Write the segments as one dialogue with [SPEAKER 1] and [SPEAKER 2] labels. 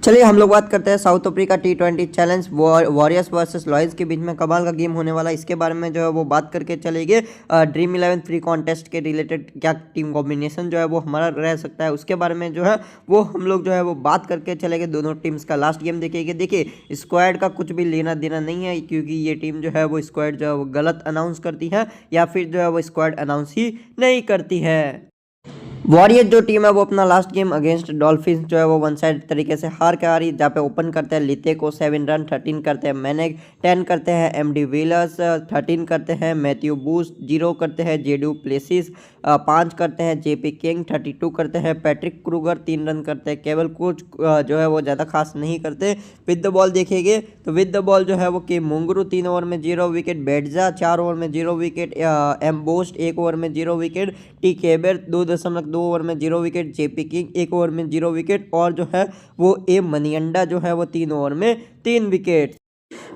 [SPEAKER 1] चलिए हम लोग बात करते हैं south Africa T20 challenge warriors versus lions के बीच में कमाल का गेम होने वाला है। इसके बारे में जो है वो बात करके चलेंगे। ड्रीम 11 फ्री कॉन्टेस्ट के रिलेटेड क्या टीम कॉम्बिनेशन जो है वो हमारा रह सकता है, उसके बारे में जो है वो हम लोग जो है वो बात करके चलेंगे। दोनों टीम्स का लास्ट गेम देखेंगे। देखिए स्क्वाड का कुछ भी लेना देना नहीं है, क्योंकि ये टीम जो है वो स्क्वाड जो है वो गलत अनाउंस करती है या फिर जो है वो स्क्वाड अनाउंस ही नहीं करती है। वॉरियर्स जो टीम है वो अपना लास्ट गेम अगेंस्ट डॉल्फिन्स जो है वो वन साइड तरीके से हार के आ रही, जहाँ पे ओपन करते हैं लिते को 7 रन, 13 करते हैं मैनेक, 10 करते हैं एमडी विलियर्स, 13 करते हैं मैथ्यू बूस, 0 करते हैं जेडू प्लेसिस, 5 करते हैं जेपी किंग, 32 करते हैं पैट्रिक क्रूगर, 3 रन करते हैं केवल कोच जो है वो ज़्यादा खास नहीं करते। विद द बॉल देखेंगे तो विद द बॉल जो है वो के मुंगरू 3 ओवर में 0 विकेट, बेडजा 4 ओवर में 0 विकेट, एम बोस्ट 1 ओवर में 0 विकेट, टी केबर 2.2 ओवर में 0 विकेट, जेपी किंग 1 ओवर में 0 विकेट और जो है वो ए मनियंडा जो है वो 3 ओवर में 3 विकेट।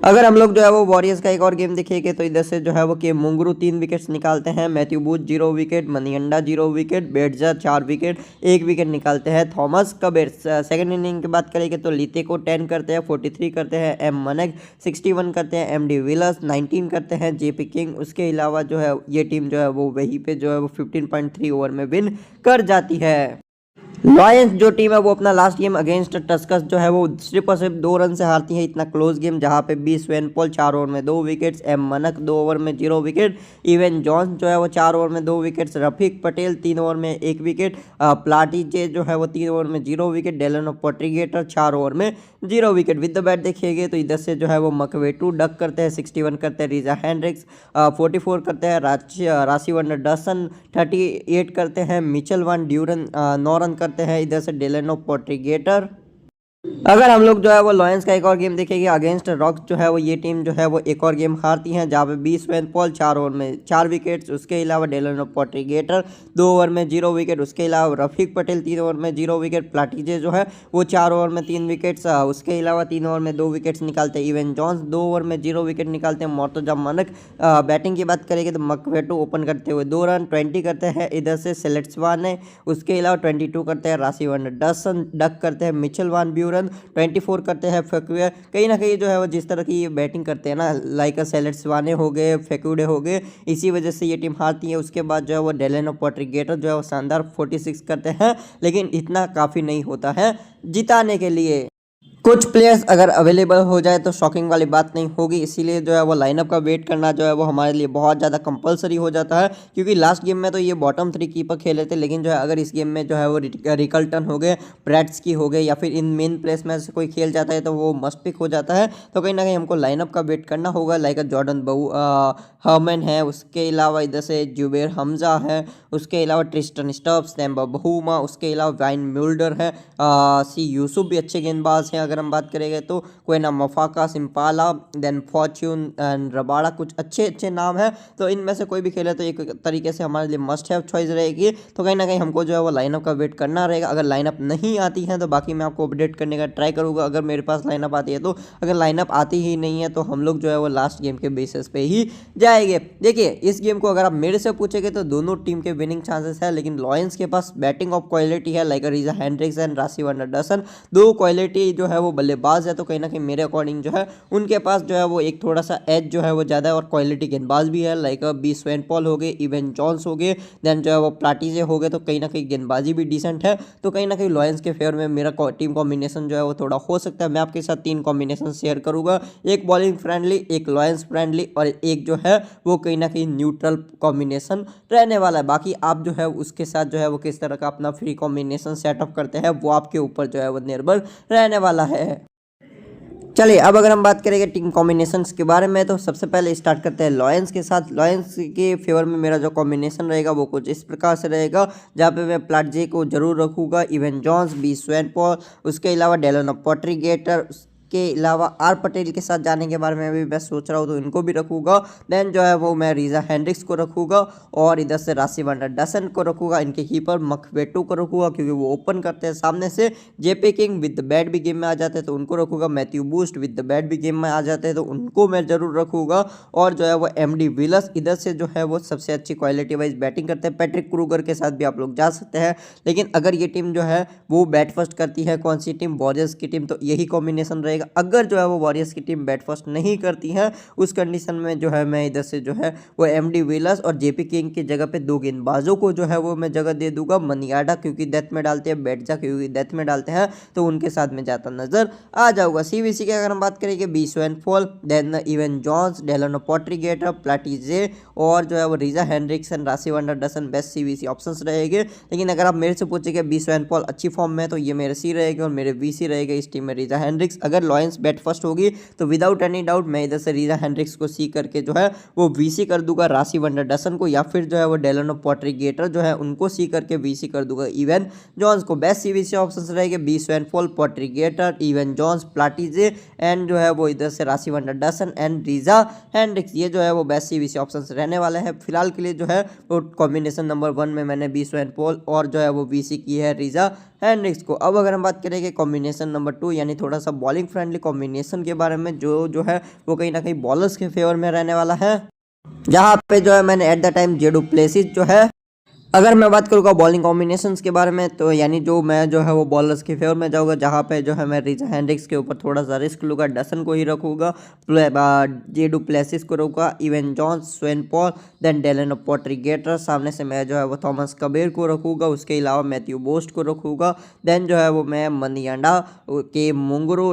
[SPEAKER 1] अगर हम लोग जो है वो वॉरियर्स का एक और गेम देखेंगे तो इधर से जो है वो के मुंगरू 3 विकेट्स निकालते हैं, मैथ्यू बूथ 0 विकेट, मनियंडा 0 विकेट, बेडजा 4 विकेट, 1 विकेट निकालते हैं थॉमस कबीर। सेकंड इनिंग की बात करेंगे तो लीते को 10 करते हैं, 43 करते हैं एम मनक, 61 करते हैं एमडी विलियर्स, 19 करते हैं जेपी किंग। उसके अलावा जो है ये टीम जो है वो वहीं पे जो है वो 15.3 ओवर में विन कर जाती है। लॉयंस जो टीम है वो अपना लास्ट गेम अगेंस्ट टस्कस जो है वो सिर्फ और सिर्फ 2 रन से हारती है। इतना क्लोज गेम जहां पे बी स्वेनपॉल 4 ओवर में 2 विकेट्स, एम मनक 2 ओवर में 0 विकेट, इवन जॉन्स जो है वो 4 ओवर में 2 विकेट्स, रफीक पटेल 3 ओवर में 1 विकेट, प्लाटीजे जो है वो 3 ओवर में 0 विकेट, डेलन पोर्ट्रीगेटर 4 ओवर में 0 विकेट। विद द बैट देखिएगा तो इधर से जो है वो मकवेटू डक करते हैं, 61 करते हैं रीजा हैंड्रिक्स, 44 करते हैं राशि वंडरसन, 38 करते हैं मिचेल वान ड्यूरन, 9 रन करते हैं इधर से डेलेनो पोर्ट्रीगेटर। अगर हम लोग जो है वो लॉयंस का एक और गेम देखेंगे अगेंस्ट रॉक्स जो है वो ये टीम जो है वो एक और गेम हारती है, जहाँ पे बी स्वेनपॉल 4 ओवर में 4 विकेट्स, उसके अलावा डेलन पोर्ट्रीगेटर 2 ओवर में 0 विकेट, उसके अलावा रफीक पटेल 3 ओवर में 0 विकेट, प्लाटीजे जो है वो 4 ओवर में 3 विकेट्स, उसके अलावा 3 ओवर में 2 विकेट्स निकालते हैं इवन जॉन्स 2 ओवर में 0 विकेट निकालते हैं मोर्तजा मनक। बैटिंग की बात करेंगे तो मकवेटू ओपन करते हुए 2 रन, 20 करते हैं इधर से सेलेट्सवान है, उसके अलावा 22 करते हैं राशि वंडरसन, डक करते हैं मिचेल वान ब्यूरन, 24 करते हैं फेक्यूडे। कहीं ना कहीं जो है वो जिस तरह की बैटिंग करते हैं ना, लाइक सेलेट्सवाने हो गए, फेक्यूडे हो गए, इसी वजह से ये टीम हारती है। उसके बाद जो है वो डेलेनो पोर्ट्रीगेटर जो है वो शानदार 46 करते हैं, लेकिन इतना काफ़ी नहीं होता है जिताने के लिए। कुछ प्लेयर्स अगर अवेलेबल हो जाए तो शॉकिंग वाली बात नहीं होगी, इसीलिए जो है वो लाइनअप का वेट करना जो है वो हमारे लिए बहुत ज़्यादा कंपलसरी हो जाता है। क्योंकि लास्ट गेम में तो ये बॉटम 3 कीपर खेले थे, लेकिन जो है अगर इस गेम में जो है वो रिकल्टन हो गए, ब्रैड्सकी हो गए या फिर इन मेन प्लेस में से कोई खेल जाता है तो वो मस्ट पिक हो जाता है। तो कहीं ना कहीं हमको लाइनअप का वेट करना होगा। लाइक जॉर्डन हर्मन है, उसके अलावा इधर से जुबेर हमजा है, उसके अलावा ट्रिस्टन स्टब्स, टेम्बा बहुमा, उसके अलावा वाइन म्यूल्डर है, सी यूसुफ भी अच्छे गेंदबाज हैं। अगर हम बात करेंगे तो कोई ना Maphaka, Sipamla, then Fortuin and Rabada, कुछ अच्छे अच्छे नाम हैं। तो इनमें से कोई भी खेले तो एक तरीके से हमारे लिए मस्ट हैव चॉइस रहेगी। तो कहीं ना कहीं हमको जो है वो लाइनअप का वेट करना रहेगा। अगर लाइनअप नहीं आती है तो बाकी मैं आपको अपडेट करने का ट्राई करूँगा अगर मेरे पास लाइनअप आती है तो। अगर लाइनअप आती ही नहीं है तो हम लोग जो है वो लास्ट गेम के बेसिस पे ही जाएंगे। देखिए इस गेम को अगर आप मेरे से पूछेंगे तो दोनों टीम के विनिंग चांसेस है, लेकिन लॉयंस के पास बैटिंग ऑफ क्वालिटी है, लाइक रीजा हैंड्रिक्स एंड राशि वंडरसन, दो क्वालिटी जो है वो बल्लेबाज है। तो कहीं ना कहीं मेरे अकॉर्डिंग जो है उनके पास जो है वो एक थोड़ा सा एज जो है वो ज़्यादा है और क्वालिटी गेंदबाज भी है, लाइक बी स्वेनपॉल हो गए, इवन जॉन्स हो गए, देन जो है वो प्लाटीजे हो गए। तो कहीं ना कहीं गेंदबाजी भी डिसेंट है। तो कहीं ना कहीं लॉयंस के फेवर में मेरा टीम कॉम्बिनेशन जो है वो थोड़ा हो सकता है। मैं आपके साथ 3 कॉम्बिनेशन शेयर करूंगा, एक बॉलिंग फ्रेंडली, एक लॉयंस फ्रेंडली और एक जो है वो कहीं ना कहीं न्यूट्रल कॉम्बिनेशन रहने वाला है। बाकी आप जो है उसके साथ जो है वो किस तरह का अपना फ्री कॉम्बिनेशन सेटअप करते हैं वो आपके ऊपर जो है वो निर्भर रहने वाला है। चलिए अब अगर हम बात करेंगे टीम कॉम्बिनेशंस के बारे में तो सबसे पहले स्टार्ट करते हैं लॉयंस के साथ। लॉयंस के फेवर में मेरा जो कॉम्बिनेशन रहेगा वो कुछ इस प्रकार से रहेगा, जहाँ पे मैं प्लाटजे को जरूर रखूँगा, इवन जॉन्स, बी स्वेनपॉल, उसके अलावा डेलन पोर्ट्रीगेटर, के अलावा आर पटेल के साथ जाने के बारे में भी मैं सोच रहा हूँ, तो इनको भी रखूँगा। देन जो है वो मैं रीजा हैंड्रिक्स को रखूँगा और इधर से राशिव अंडरसन को रखूँगा। इनके कीपर मखवेटू को रखूँगा क्योंकि वो ओपन करते हैं सामने से। JP king with the bat भी गेम में आ जाते हैं तो उनको रखूँगा। Matthew boost with the bat भी गेम में आ जाते हैं तो उनको मैं जरूर रखूँगा। और जो है वो एमडी विलस इधर से जो है वो सबसे अच्छी क्वालिटी वाइज बैटिंग करते हैं। पैट्रिक क्रूगर के साथ भी आप लोग जा सकते हैं, लेकिन अगर ये टीम जो है वो बैट फर्स्ट करती है, कौन सी टीम, वॉरियर्स की टीम, तो यही कॉम्बिनेशन रहेगा। अगर जो है वो वॉरियर्स की टीम बैट फर्स्ट नहीं करती है उस कंडीशन में जो है मैं इधर से जो है वो एमडी विलस और जेपी किंग की जगह पे 2 गेंदबाजों को जो है वो मैं जगह दे दूंगा। मनियाडा क्योंकि डेथ में डालते हैं, बेटजा क्योंकि डेथ में डालते हैं, तो उनके साथ में जाता नजर आ जाऊंगा। सीवीसी की अगर हम बात करेंगे, B Swanepoel, then Evan Jones, Delano Potgieter, प्लाटीजे और जो है वो रीजा हैंड्रिक्सन, राशिव अंडरसन बेस्ट सीवीसी ऑप्शंस रहेंगे। लेकिन अगर आप मेरे से पूछेंगे बी स्वैनफॉल अच्छी फॉर्म में, तो ये मेरे सी रहेगा और मेरे वीसी रहेगा इस टीम में रीजा हैंड्रिक्स। अगर लॉयंस बैट फर्स्ट होगी तो विदाउट एनी डाउट मैं इधर से रीजा हैंड्रिक्स को सी करके जो है वो वीसी कर दूंगा राशिव अंडरसन को, या फिर जो है वो डेलन पोट्रीगेटर जो है उनको सी करके वीसी कर दूंगा इवन जॉन्स को। बेस्ट सीवीसी ऑप्शंस रहेंगे बी स्वैनफॉल, पोट्रीगेटर, इवन जॉन्स, प्लाटीजे एंड जो है वो इधर से राशिव अंडरसन एंड रीजा हैंड्रिक्स। ये जो है वो बेस्ट सीवीसी ऑप्शंस रहने वाले हैं। फिलहाल के लिए जो है वो कॉम्बिनेशन नंबर 1 में मैंने बी स्वैनफॉल और जो है वो वीसी की है रीजा हैंड्रिक्स को। अब अगर हम बात करेंगे कॉम्बिनेशन नंबर 2 यानी थोड़ा सा बॉलिंग फ्रेंडली कॉम्बिनेशन के बारे में, जो है वो कहीं ना कहीं बॉलर्स के फेवर में रहने वाला है, जहाँ पे जो है मैंने एट द टाइम जे डू प्लेसिस जो है, अगर मैं बात करूँगा बॉलिंग कॉम्बिनेशंस के बारे में, तो यानी जो मैं जो है वो बॉलर्स के फेवर में जाऊँगा, जहाँ पे जो है मैं रीजा हैंड्रिक्स के ऊपर थोड़ा सा रिस्क लूँगा, डसन को ही रखूँगा, जे डू प्लेसिस को रखूँगा, इवन जॉन्स, स्वैनफॉल, देन डेलन पोट्रीगेटर, सामने से मैं जो है वो थॉमस कबीर को रखूँगा, उसके अलावा मैथ्यू बोस्ट को रखूँगा, देन जो है वो मैं मनियांडा के मुंगरू,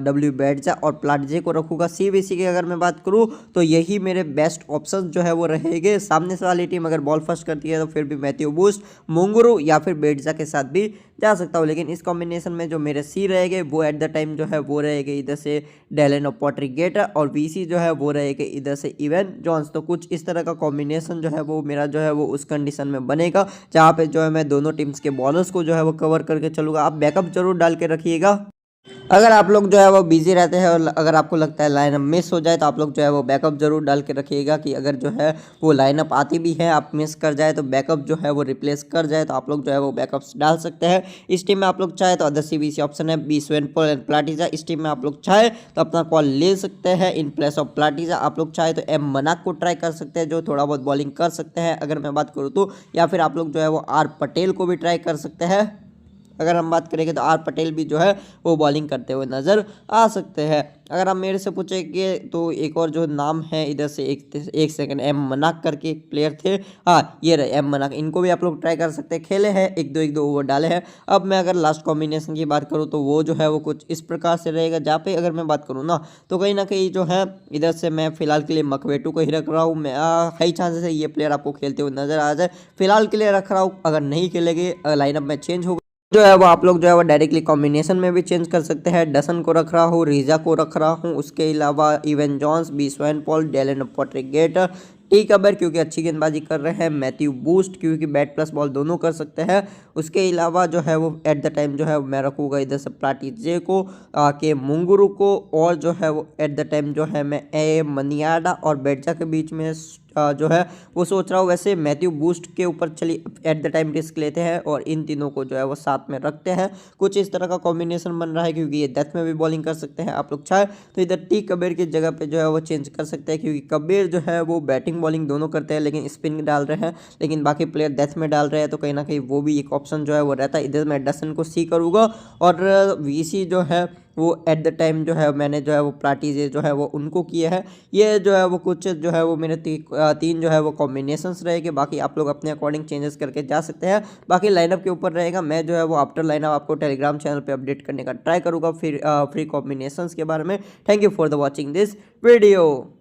[SPEAKER 1] डब्ल्यू बेटजा और प्लाटजे को रखूँगा। सीवीसी की अगर मैं बात करूँ तो यही मेरे बेस्ट ऑप्शन जो है वो रहेंगे। सामने से वाली टीम अगर बॉल फर्स्ट करती है तो फिर मैथ्यू बूस्ट, मुंगरू या फिर बेटजा के साथ भी जा सकता हूँ, लेकिन इस कॉम्बिनेशन में जो मेरे सी रहेंगे वो एट द टाइम जो है वो रहेंगे इधर से डेलन पोट्रीगेटर और वीसी जो है वो रहेंगे इधर से इवन जॉन्स। तो कुछ इस तरह का कॉम्बिनेशन जो है वो मेरा जो है वो उस कंडीशन में बनेगा, जहाँ पे जो है मैं दोनों टीम्स के बॉलर्स को जो है वो कवर करके चलूँगा। आप बैकअप जरूर डाल के रखिएगा। अगर आप लोग जो है वो बिजी रहते हैं और अगर आपको लगता है लाइनअप मिस हो जाए तो आप लोग जो है वो बैकअप जरूर डाल के रखिएगा, कि अगर जो है वो लाइनअप आती भी है आप मिस कर जाए तो बैकअप जो है वो रिप्लेस कर जाए, तो आप लोग जो है वो बैकअप्स डाल सकते हैं। इस टीम में आप लोग चाहे तो अदर सीवीसी ऑप्शन है बी स्वैनफॉल एंड प्लाटीजा, इस टीम में आप लोग चाहे तो अपना कॉल ले सकते हैं इन प्लेस ऑफ प्लाटीजा। आप लोग चाहे तो एम मनाक को ट्राई कर सकते हैं जो थोड़ा बहुत बॉलिंग कर सकते हैं अगर मैं बात करूँ तो, या फिर आप लोग जो है वो आर पटेल को भी ट्राई कर सकते हैं। अगर हम बात करेंगे तो आर पटेल भी जो है वो बॉलिंग करते हुए नज़र आ सकते हैं। अगर आप मेरे से पूछेंगे तो एक और जो नाम है इधर से एक सेकंड, एम मनाक करके एक प्लेयर थे, हाँ ये रहे एम मनाक, इनको भी आप लोग ट्राई कर सकते हैं। खेले हैं एक दो ओवर डाले हैं। अब मैं अगर लास्ट कॉम्बिनेशन की बात करूँ तो वो जो है वो कुछ इस प्रकार से रहेगा, जहाँ पे अगर मैं बात करूँ ना तो कहीं ना कहीं जो है इधर से मैं फिलहाल के लिए मखवेटू को ही रख रहा हूँ। मैं हाई चांसेस है ये प्लेयर आपको खेलते हुए नजर आ जाए, फिलहाल के लिए रख रहा हूँ। अगर नहीं खेलेंगे, लाइनअप में चेंज होगा जो है वो आप लोग जो है वो डायरेक्टली कॉम्बिनेशन में भी चेंज कर सकते हैं। डसन को रख रहा हूँ, रीजा को रख रहा हूँ, उसके अलावा Evan Jones, B Swanepoel, Delano Potgieter, टी कबर क्योंकि अच्छी गेंदबाजी कर रहे हैं, मैथ्यू बूस्ट क्योंकि बैट प्लस बॉल दोनों कर सकते हैं। उसके अलावा जो है वो एट द टाइम जो है मैं रखूँगा इधर से प्लाटीजे को, के मुंगरू को, और जो है वो एट द टाइम जो है मैं ए मनियाडा और बेटजा के बीच में जो है वो सोच रहा हूँ। वैसे मैथ्यू बूस्ट के ऊपर चलिए एट द टाइम रिस्क लेते हैं और इन तीनों को जो है वो साथ में रखते हैं। कुछ इस तरह का कॉम्बिनेशन बन रहा है क्योंकि ये डेथ में भी बॉलिंग कर सकते हैं। आप लोग चाहे तो इधर टी कबीर की जगह पे जो है वो चेंज कर सकते हैं, क्योंकि कबीर जो है वो बैटिंग बॉलिंग दोनों करते हैं लेकिन स्पिन डाल रहे हैं, लेकिन बाकी प्लेयर डेथ में डाल रहे हैं, तो कहीं ना कहीं वो भी एक ऑप्शन जो है वो रहता है। इधर मैं डसन को सी करूँगा और वीसी जो है वो एट द टाइम जो है मैंने जो है वो प्लाटीजे जो है वो उनको किए हैं। ये जो है वो कुछ जो है वो मेरे तीन जो है वो कॉम्बिनेशंस रहेंगे, बाकी आप लोग अपने अकॉर्डिंग चेंजेस करके जा सकते हैं। बाकी लाइनअप के ऊपर रहेगा, मैं जो है वो आफ्टर लाइनअप आपको टेलीग्राम चैनल पे अपडेट करने का ट्राई करूँगा फिर फ्री कॉम्बिनेशंस के बारे में। Thank you for the watching this video.